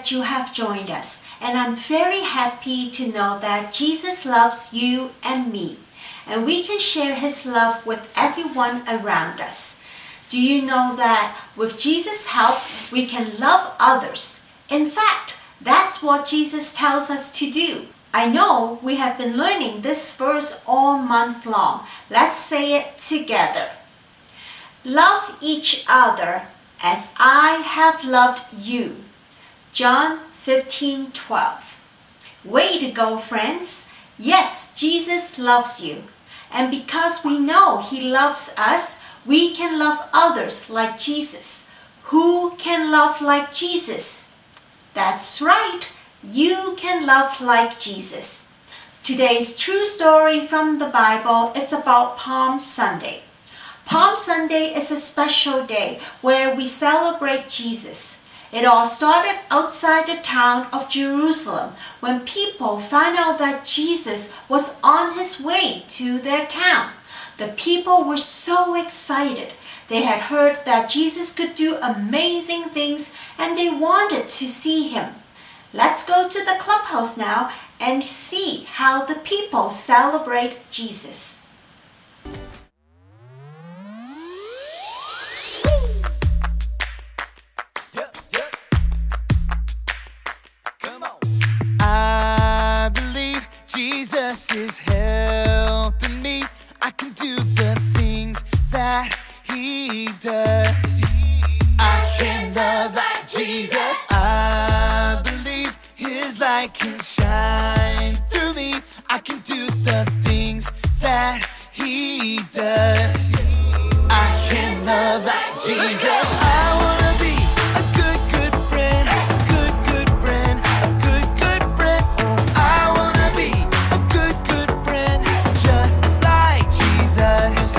that you have joined us, and I'm very happy to know that Jesus loves you and me, and we can share His love with everyone around us. Do you know that with Jesus' help, we can love others? In fact, that's what Jesus tells us to do. I know we have been learning this verse all month long. Let's say it together. Love each other as I have loved you. John 15:12. Way to go, friends. Yes, Jesus loves you. And because we know He loves us, we can love others like Jesus. Who can love like Jesus? That's right. You can love like Jesus. Today's true story from the Bible, it's about Palm Sunday. Palm Sunday is a special day where we celebrate Jesus. It all started outside the town of Jerusalem when people found out that Jesus was on His way to their town. The people were so excited. They had heard that Jesus could do amazing things and they wanted to see Him. Let's go to the clubhouse now and see how the people celebrate Jesus. I believe Jesus is helping me. I can do the things that He does. I can love like Jesus. I believe His light can shine through me. I can do the things that He does. I can love like Jesus. I wanna be a good, good friend. Good, good friend. A good, good friend. Oh, I wanna be a good, good friend. Just like Jesus.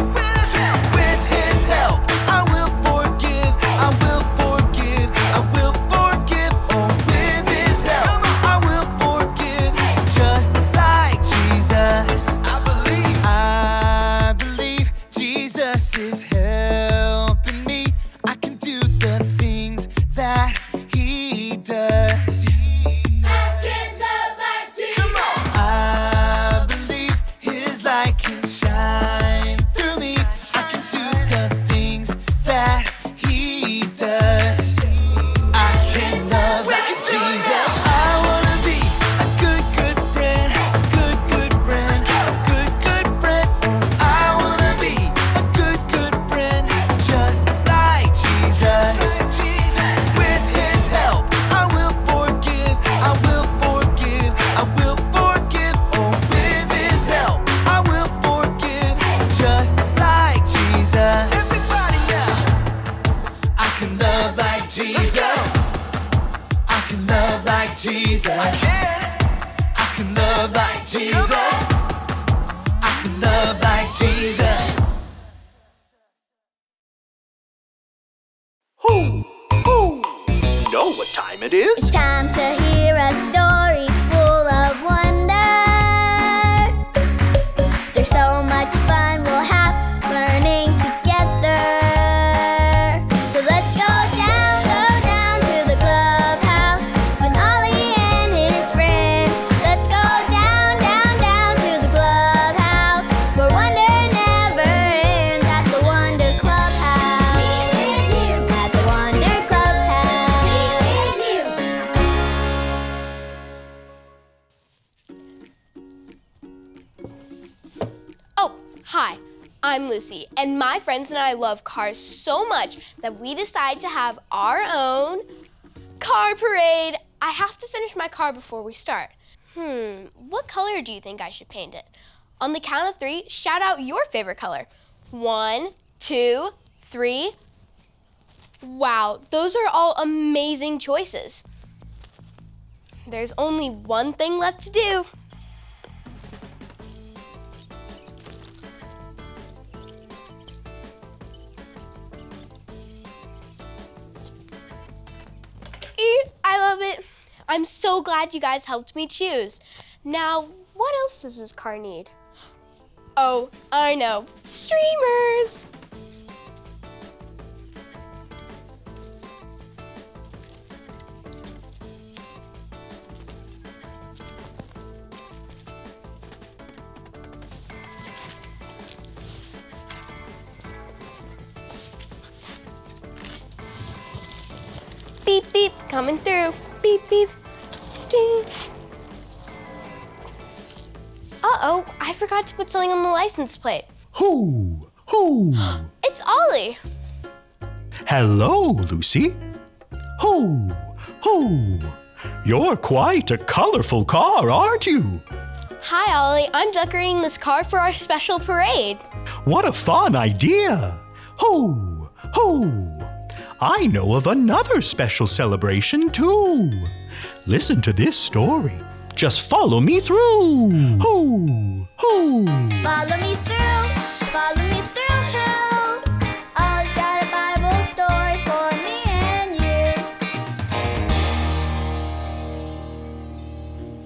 With His help, I will forgive. I will forgive. I will forgive. Oh, with His help, I will forgive. Just like Jesus. I believe Jesus is helping me. I can do the things that He does. I can love like Jesus. I believe His light can shine through me. I can do the things that He does. I can love like Jesus. I wanna be a good, good friend. A good, good friend. A good, good friend. Oh, I wanna be a good, good friend. Just like Jesus. With His help, I will forgive. I will forgive. I will forgive. Oh, with His help, I will forgive. Just like Jesus. Everybody now. I can love like Jesus. I can love like Jesus. I can love like Jesus. I can love like Jesus. You know what time it is? It's time to hear a story full of wonder. There's so much fun we'll have learning together. So let's go down to the clubhouse with Ollie and his friends. Let's go down to the clubhouse where wonder never ends at the Wonder Clubhouse. At the Wonder Clubhouse. Oh, hi, I'm Lucy, and my friends and I love cars so much that we decided to have our own car parade. I have to finish my car before we start. What color do you think I should paint it? On the count of 3, shout out your favorite color. 1, 2, 3. Wow, those are all amazing choices. There's only one thing left to do. I love it. I'm so glad you guys helped me choose. Now, what else does this car need? Oh, I know, streamers. beep, beep, coming through. Beep, beep. Ding. Uh-oh, I forgot to put something on the license plate. Who? Who? It's Ollie. Hello, Lucy. Who? Who? You're quite a colorful car, aren't you? Hi, Ollie. I'm decorating this car for our special parade. What a fun idea! Ho! Ho! I know of another special celebration too. Listen to this story. Just follow me through. Ho! Ho! Follow me through, follow me through. Ollie's got a Bible story for me and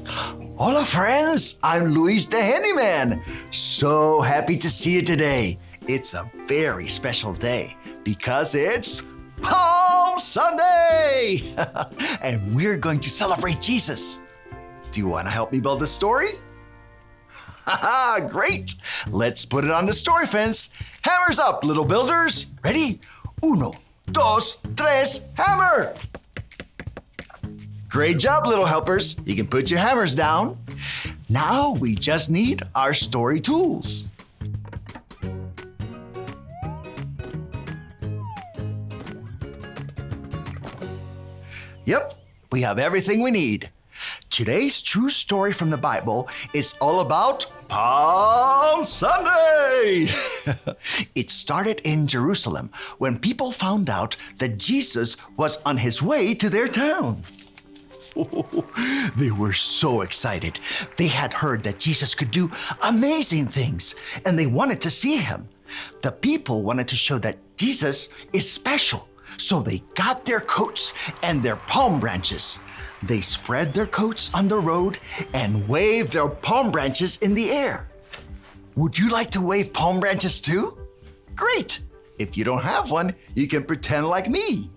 you. Hola friends, I'm Luis the Handyman. So happy to see you today. It's a very special day because it's Palm Sunday! And we're going to celebrate Jesus. Do you want to help me build the story? Haha, great! Let's put it on the story fence. Hammers up, little builders. Ready? Uno, dos, tres, hammer! Great job, little helpers. You can put your hammers down. Now we just need our story tools. Yep, we have everything we need. Today's true story from the Bible is all about Palm Sunday. It started in Jerusalem when people found out that Jesus was on his way to their town. They were so excited. They had heard that Jesus could do amazing things, and they wanted to see him. The people wanted to show that Jesus is special, so they got their coats and their palm branches. They spread their coats on the road and waved their palm branches in the air. Would you like to wave palm branches too? Great! If you don't have one, you can pretend like me.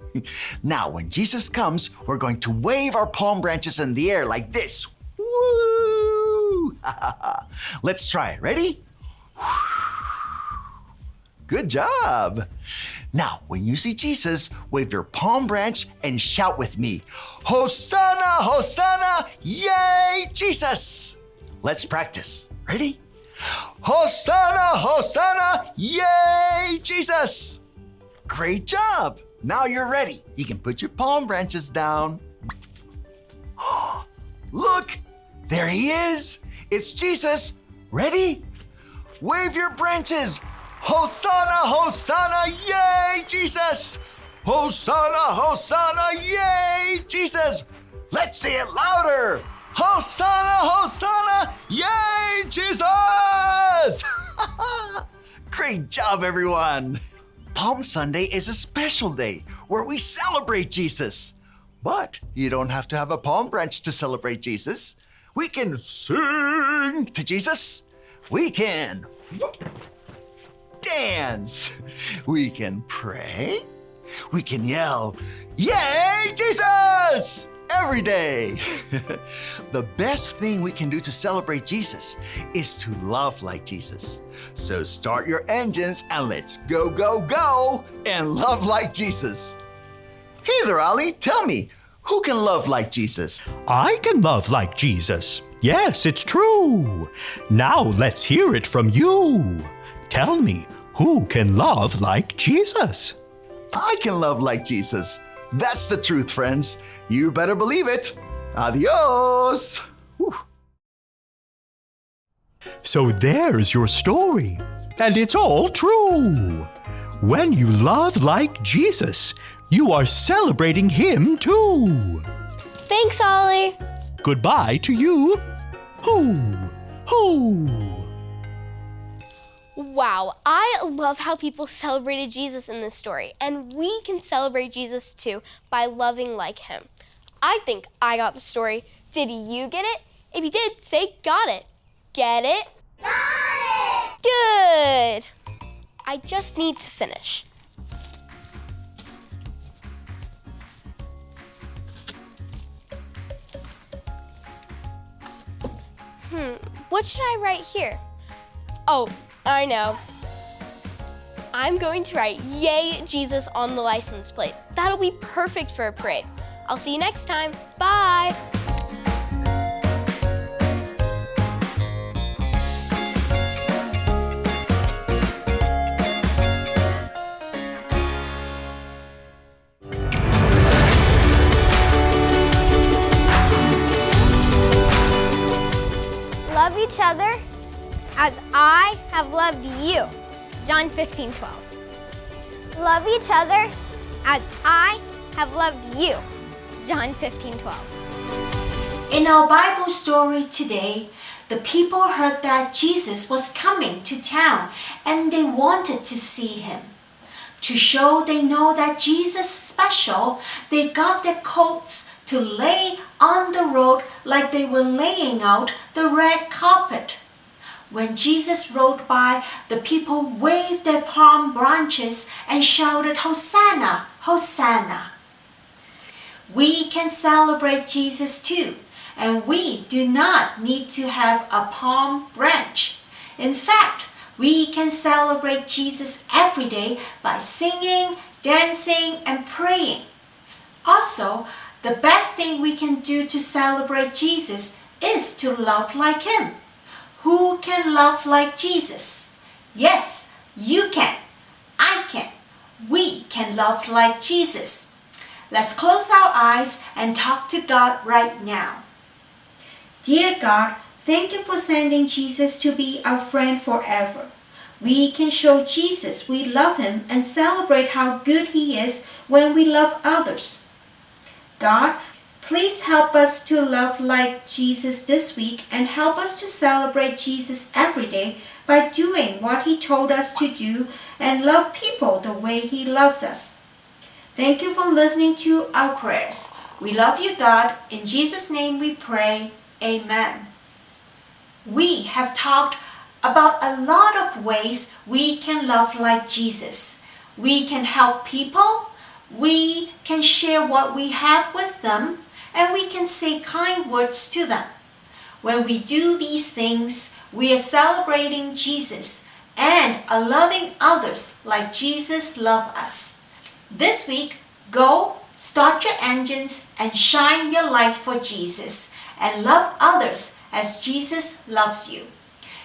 Now, when Jesus comes, we're going to wave our palm branches in the air like this. Woo! Let's try it. Ready? Good job. Now, when you see Jesus, wave your palm branch and shout with me, Hosanna, Hosanna, yay, Jesus! Let's practice. Ready? Hosanna, Hosanna, yay, Jesus! Great job. Now you're ready. You can put your palm branches down. Look, there he is. It's Jesus. Ready? Wave your branches. Hosanna, Hosanna, yay, Jesus! Hosanna, Hosanna, yay, Jesus! Let's say it louder. Hosanna, Hosanna, yay, Jesus! Great job, everyone. Palm Sunday is a special day where we celebrate Jesus. But you don't have to have a palm branch to celebrate Jesus. We can sing to Jesus. We can dance. We can pray. We can yell, yay, Jesus! Every day. The best thing we can do to celebrate Jesus is to love like Jesus. So start your engines and let's go, go, go and love like Jesus. Hey there, Ollie, tell me, who can love like Jesus? I can love like Jesus. Yes, it's true. Now let's hear it from you. Tell me, who can love like Jesus? I can love like Jesus. That's the truth, friends. You better believe it. Adios. Whew. So there's your story, and it's all true. When you love like Jesus, you are celebrating him too. Thanks, Ollie. Goodbye to you. Hoo, hoo. Wow, I love how people celebrated Jesus in this story, and we can celebrate Jesus too by loving like him. I think I got the story. Did you get it? If you did, say got it. Get it? Got Good. I just need to finish. What should I write here? Oh, I know. I'm going to write Yay Jesus on the license plate. That'll be perfect for a parade. I'll see you next time. Bye. Love each other as I have loved you. John 15:12. Love each other as I have loved you. John 15:12. In our Bible story today, the people heard that Jesus was coming to town and they wanted to see him. To show they know that Jesus is special, they got their coats to lay on the road like they were laying out the red carpet. When Jesus rode by, the people waved their palm branches and shouted, "Hosanna, Hosanna." We can celebrate Jesus too, and we do not need to have a palm branch. In fact, we can celebrate Jesus every day by singing, dancing, and praying. Also, the best thing we can do to celebrate Jesus is to love like him. Who can love like Jesus? Yes, you can. I can. We can love like Jesus. Let's close our eyes and talk to God right now. Dear God, thank you for sending Jesus to be our friend forever. We can show Jesus we love him and celebrate how good he is when we love others. God, please help us to love like Jesus this week and help us to celebrate Jesus every day by doing what he told us to do and love people the way he loves us. Thank you for listening to our prayers. We love you, God. In Jesus' name we pray. Amen. We have talked about a lot of ways we can love like Jesus. We can help people. We can share what we have with them. And we can say kind words to them. When we do these things, we are celebrating Jesus and are loving others like Jesus loved us. This week, go, start your engines, and shine your light for Jesus, and love others as Jesus loves you.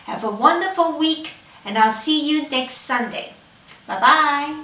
Have a wonderful week, and I'll see you next Sunday. Bye-bye.